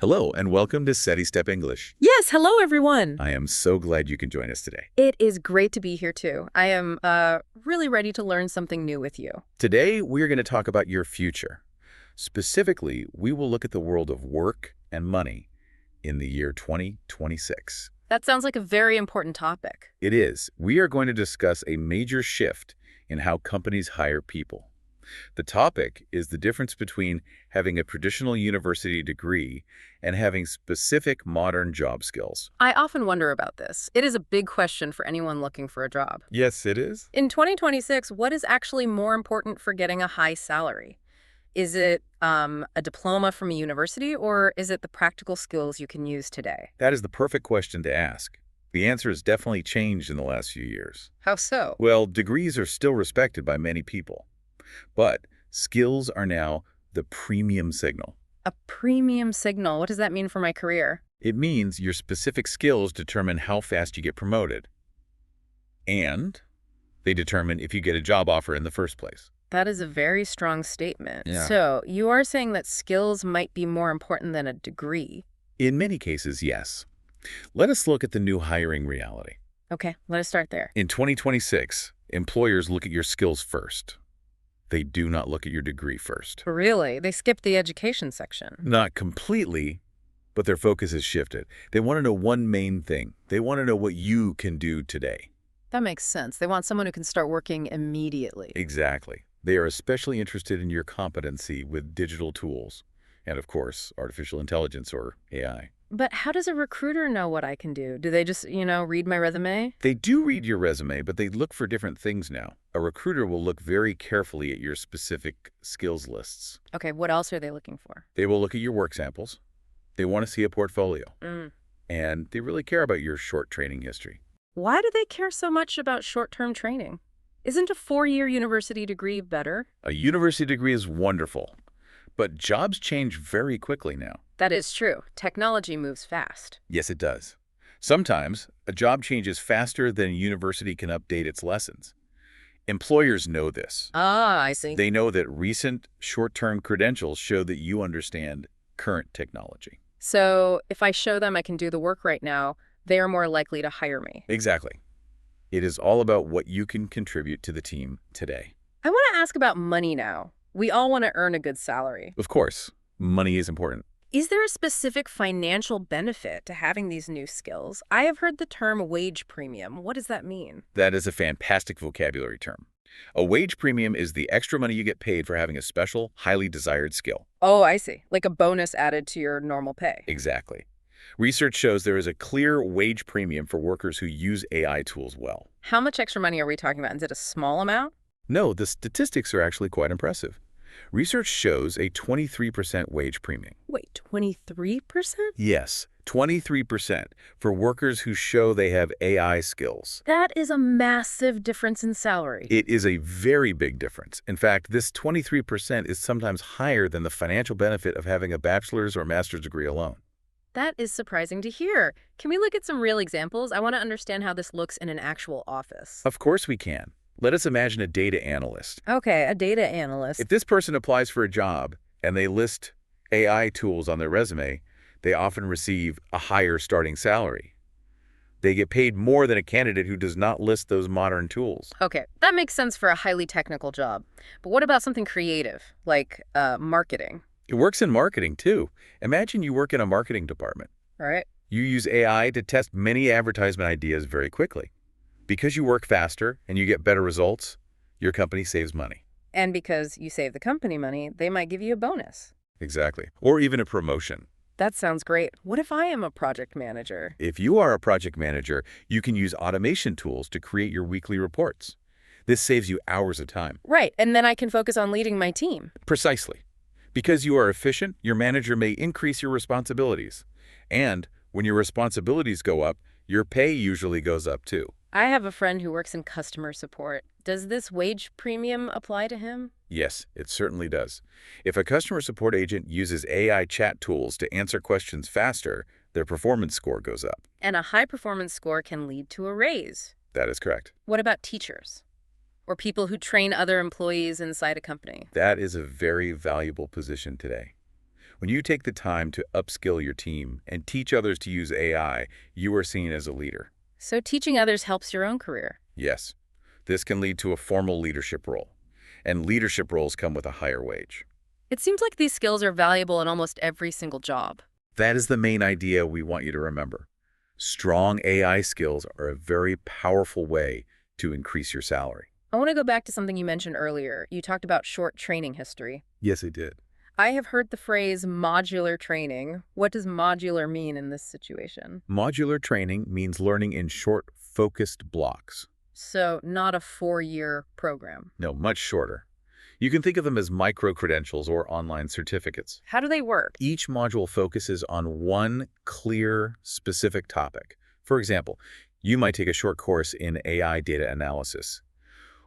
Hello, and welcome to SteadyStep English. Yes, hello everyone. I am so glad you can join us today. It is great to be here too. I am really ready to learn something new with you. Today, we're going to talk about your future. Specifically, we will look at the world of work and money in the year 2026. That sounds like a very important topic. It is. We are going to discuss a major shift in how companies hire people. The topic is the difference between having a traditional university degree and having specific modern job skills. I often wonder about this. It is a big question for anyone looking for a job. Yes, it is. In 2026, what is actually more important for getting a high salary? Is it a diploma from a university, or is it the practical skills you can use today? That is the perfect question to ask. The answer has definitely changed in the last few years. How so? Well, degrees are still respected by many people, but skills are now the premium signal. A premium signal. What does that mean for my career? It means your specific skills determine how fast you get promoted, and they determine if you get a job offer in the first place. That is a very strong statement. Yeah. So you are saying that skills might be more important than a degree. In many cases, yes. Let us look at the new hiring reality. Okay, let us start there. In 2026, employers look at your skills first. They do not look at your degree first. Really? They skipped the education section. Not completely, but their focus has shifted. They want to know one main thing. They want to know what you can do today. That makes sense. They want someone who can start working immediately. Exactly. They are especially interested in your competency with digital tools and, of course, artificial intelligence or AI. But how does a recruiter know what I can do? Do they just, read my resume? They do read your resume, but they look for different things now. A recruiter will look very carefully at your specific skills lists. Okay, what else are they looking for? They will look at your work samples. They want to see a portfolio. Mm. And they really care about your short training history. Why do they care so much about short-term training? Isn't a 4-year university degree better? A university degree is wonderful, but jobs change very quickly now. That is true. Technology moves fast. Yes, it does. Sometimes, a job changes faster than a university can update its lessons. Employers know this. Ah, I see. They know that recent short-term credentials show that you understand current technology. So if I show them I can do the work right now, they are more likely to hire me. Exactly. It is all about what you can contribute to the team today. I want to ask about money now. We all want to earn a good salary. Of course, money is important. Is there a specific financial benefit to having these new skills? I have heard the term wage premium. What does that mean? That is a fantastic vocabulary term. A wage premium is the extra money you get paid for having a special, highly desired skill. Oh, I see. Like a bonus added to your normal pay. Exactly. Research shows there is a clear wage premium for workers who use AI tools well. How much extra money are we talking about? Is it a small amount? No, the statistics are actually quite impressive. Research shows a 23% wage premium. Wait, 23%? Yes, 23% for workers who show they have AI skills. That is a massive difference in salary. It is a very big difference. In fact, this 23% is sometimes higher than the financial benefit of having a bachelor's or master's degree alone. That is surprising to hear. Can we look at some real examples? I want to understand how this looks in an actual office. Of course we can. Let us imagine a data analyst. Okay, a data analyst. If this person applies for a job and they list AI tools on their resume, they often receive a higher starting salary. They get paid more than a candidate who does not list those modern tools. Okay, that makes sense for a highly technical job. But what about something creative, like marketing? It works in marketing, too. Imagine you work in a marketing department. All right. You use AI to test many advertisement ideas very quickly. Because you work faster and you get better results, your company saves money. And because you save the company money, they might give you a bonus. Exactly. Or even a promotion. That sounds great. What if I am a project manager? If you are a project manager, you can use automation tools to create your weekly reports. This saves you hours of time. Right, and then I can focus on leading my team. Precisely. Because you are efficient, your manager may increase your responsibilities. And when your responsibilities go up, your pay usually goes up too. I have a friend who works in customer support. Does this wage premium apply to him? Yes, it certainly does. If a customer support agent uses AI chat tools to answer questions faster, their performance score goes up. And a high performance score can lead to a raise. That is correct. What about teachers? Or people who train other employees inside a company? That is a very valuable position today. When you take the time to upskill your team and teach others to use AI, you are seen as a leader. So teaching others helps your own career. Yes, this can lead to a formal leadership role, and leadership roles come with a higher wage. It seems like these skills are valuable in almost every single job. That is the main idea we want you to remember. Strong AI skills are a very powerful way to increase your salary. I want to go back to something you mentioned earlier. You talked about short training history. Yes, it did. I have heard the phrase modular training. What does modular mean in this situation? Modular training means learning in short, focused blocks. So not a 4-year program. No, much shorter. You can think of them as micro-credentials or online certificates. How do they work? Each module focuses on one clear, specific topic. For example, you might take a short course in AI data analysis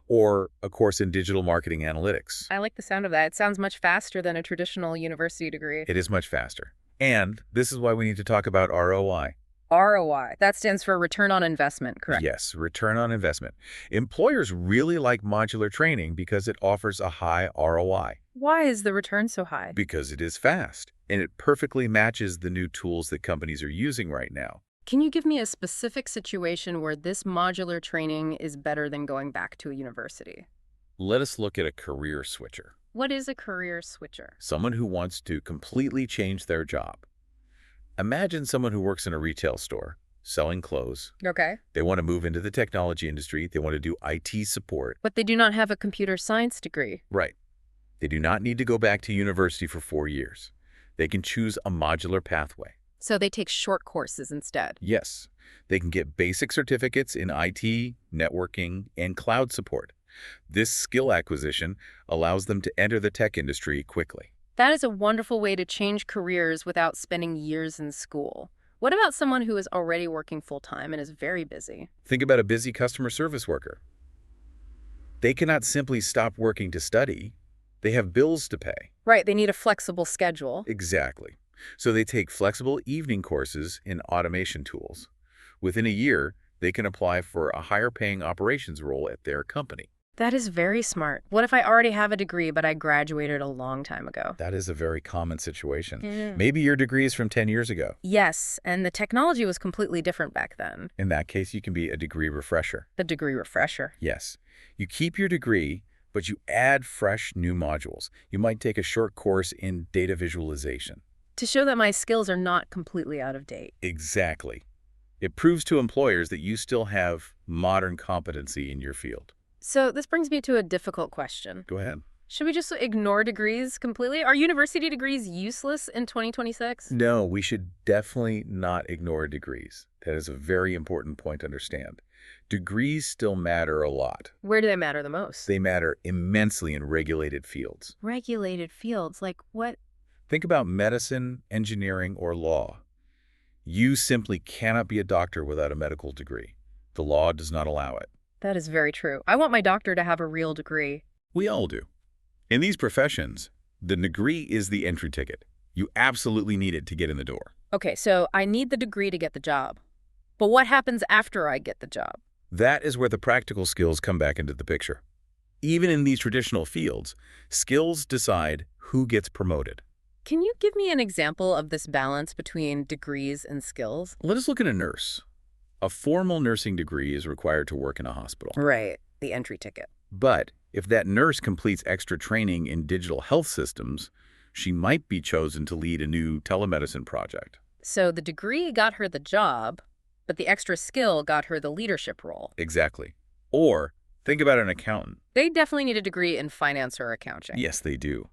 or a course in digital marketing analytics. I like the sound of that. It sounds much faster than a traditional university degree. It is much faster. And this is why we need to talk about ROI. ROI. That stands for return on investment, correct? Yes, return on investment. Employers really like modular training because it offers a high ROI. Why is the return so high? Because it is fast, and it perfectly matches the new tools that companies are using right now. Can you give me a specific situation where this modular training is better than going back to a university? Let us look at a career switcher. What is a career switcher? Someone who wants to completely change their job. Imagine someone who works in a retail store, selling clothes. Okay. They want to move into the technology industry. They want to do IT support. But they do not have a computer science degree. Right. They do not need to go back to university for 4 years. They can choose a modular pathway. So they take short courses instead. Yes, they can get basic certificates in IT, networking, and cloud support. This skill acquisition allows them to enter the tech industry quickly. That is a wonderful way to change careers without spending years in school. What about someone who is already working full-time and is very busy? Think about a busy customer service worker. They cannot simply stop working to study. They have bills to pay. Right, they need a flexible schedule. Exactly. So they take flexible evening courses in automation tools. Within a year, they can apply for a higher-paying operations role at their company. That is very smart. What if I already have a degree, but I graduated a long time ago? That is a very common situation. Yeah. Maybe your degree is from 10 years ago. Yes, and the technology was completely different back then. In that case, you can be a degree refresher. The degree refresher. Yes. You keep your degree, but you add fresh new modules. You might take a short course in data visualization. To show that my skills are not completely out of date. Exactly. It proves to employers that you still have modern competency in your field. So this brings me to a difficult question. Go ahead. Should we just ignore degrees completely? Are university degrees useless in 2026? No, we should definitely not ignore degrees. That is a very important point to understand. Degrees still matter a lot. Where do they matter the most? They matter immensely in regulated fields. Regulated fields, like what? Think about medicine, engineering, or law. You simply cannot be a doctor without a medical degree. The law does not allow it. That is very true. I want my doctor to have a real degree. We all do. In these professions, the degree is the entry ticket. You absolutely need it to get in the door. Okay, so I need the degree to get the job. But what happens after I get the job? That is where the practical skills come back into the picture. Even in these traditional fields, skills decide who gets promoted. Can you give me an example of this balance between degrees and skills? Let us look at a nurse. A formal nursing degree is required to work in a hospital. Right, the entry ticket. But if that nurse completes extra training in digital health systems, she might be chosen to lead a new telemedicine project. So the degree got her the job, but the extra skill got her the leadership role. Exactly. Or think about an accountant. They definitely need a degree in finance or accounting. Yes, they do.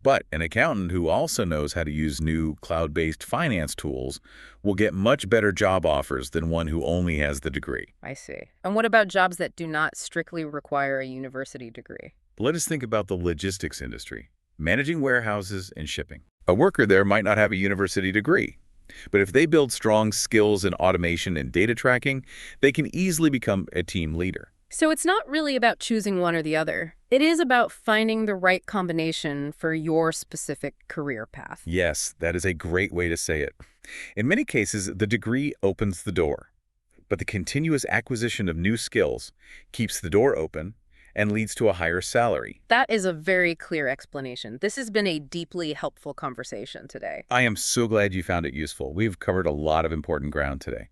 But an accountant who also knows how to use new cloud-based finance tools will get much better job offers than one who only has the degree. I see. And what about jobs that do not strictly require a university degree? Let us think about the logistics industry, managing warehouses and shipping. A worker there might not have a university degree, but if they build strong skills in automation and data tracking, they can easily become a team leader. So it's not really about choosing one or the other. It is about finding the right combination for your specific career path. Yes, that is a great way to say it. In many cases, the degree opens the door, but the continuous acquisition of new skills keeps the door open and leads to a higher salary. That is a very clear explanation. This has been a deeply helpful conversation today. I am so glad you found it useful. We've covered a lot of important ground today.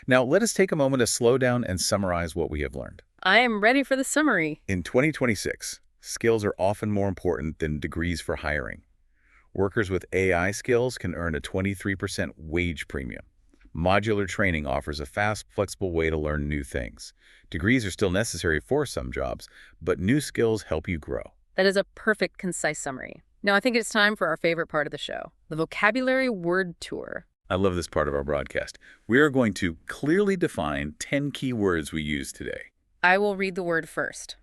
Now, let us take a moment to slow down and summarize what we have learned. I am ready for the summary. In 2026, skills are often more important than degrees for hiring. Workers with AI skills can earn a 23% wage premium. Modular training offers a fast, flexible way to learn new things. Degrees are still necessary for some jobs, but new skills help you grow. That is a perfect, concise summary. Now I think it's time for our favorite part of the show, the vocabulary word tour. I love this part of our broadcast. We are going to clearly define 10 key words we use today. I will read the word first.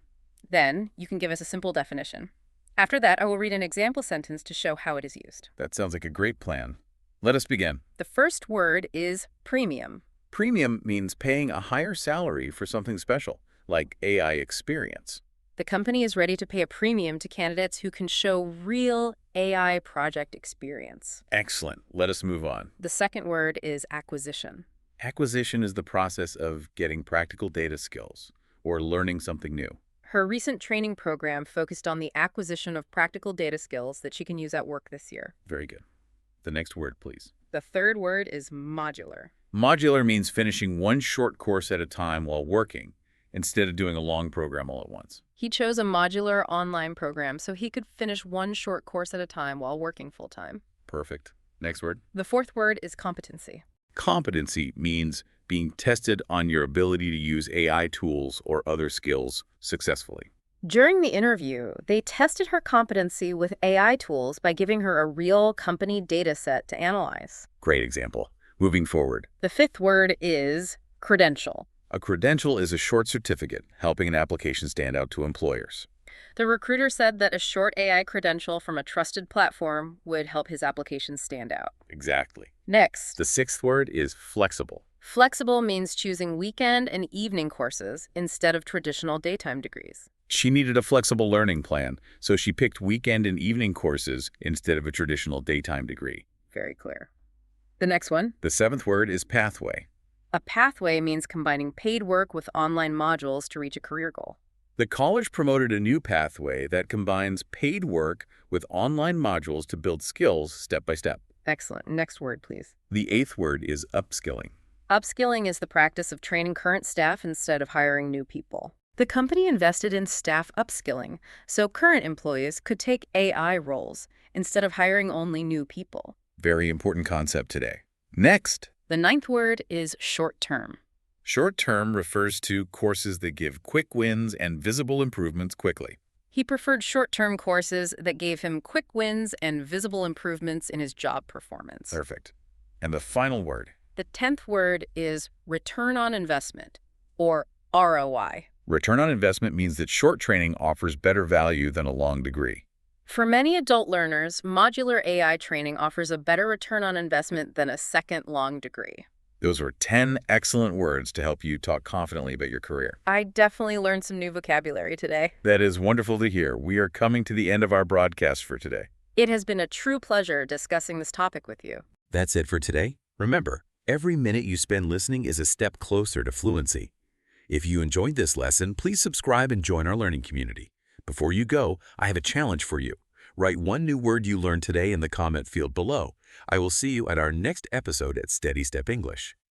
Then you can give us a simple definition. After that, I will read an example sentence to show how it is used. That sounds like a great plan. Let us begin. The first word is premium. Premium means paying a higher salary for something special, like AI experience. The company is ready to pay a premium to candidates who can show real AI project experience. Excellent. Let us move on. The second word is acquisition. Acquisition is the process of getting practical data skills or learning something new. Her recent training program focused on the acquisition of practical data skills that she can use at work this year. Very good. The next word, please. The third word is modular. Modular means finishing one short course at a time while working, instead of doing a long program all at once. He chose a modular online program so he could finish one short course at a time while working full-time. Perfect. Next word. The fourth word is competency. Competency means being tested on your ability to use AI tools or other skills successfully. During the interview, they tested her competency with AI tools by giving her a real company data set to analyze. Great example. Moving forward. The fifth word is credential. A credential is a short certificate helping an application stand out to employers. The recruiter said that a short AI credential from a trusted platform would help his application stand out. Exactly. Next, The sixth word is flexible. flexible means choosing weekend and evening courses instead of traditional daytime degrees. She needed a flexible learning plan, so she picked weekend and evening courses instead of a traditional daytime degree. Very clear. The next one. The seventh word is pathway. A pathway means combining paid work with online modules to reach a career goal. The college promoted a new pathway that combines paid work with online modules to build skills step by step. Excellent. Next word, please. The eighth word is upskilling. Upskilling is the practice of training current staff instead of hiring new people. The company invested in staff upskilling, so current employees could take AI roles instead of hiring only new people. Very important concept today. Next. The ninth word is short-term. Short-term refers to courses that give quick wins and visible improvements quickly. He preferred short-term courses that gave him quick wins and visible improvements in his job performance. Perfect. And the final word. The 10th word is return on investment, or ROI. Return on investment means that short training offers better value than a long degree. For many adult learners, modular AI training offers a better return on investment than a second long degree. Those were 10 excellent words to help you talk confidently about your career. I definitely learned some new vocabulary today. That is wonderful to hear. We are coming to the end of our broadcast for today. It has been a true pleasure discussing this topic with you. That's it for today. Remember, every minute you spend listening is a step closer to fluency. If you enjoyed this lesson, please subscribe and join our learning community. Before you go, I have a challenge for you. Write one new word you learned today in the comment field below. I will see you at our next episode at SteadyStep English.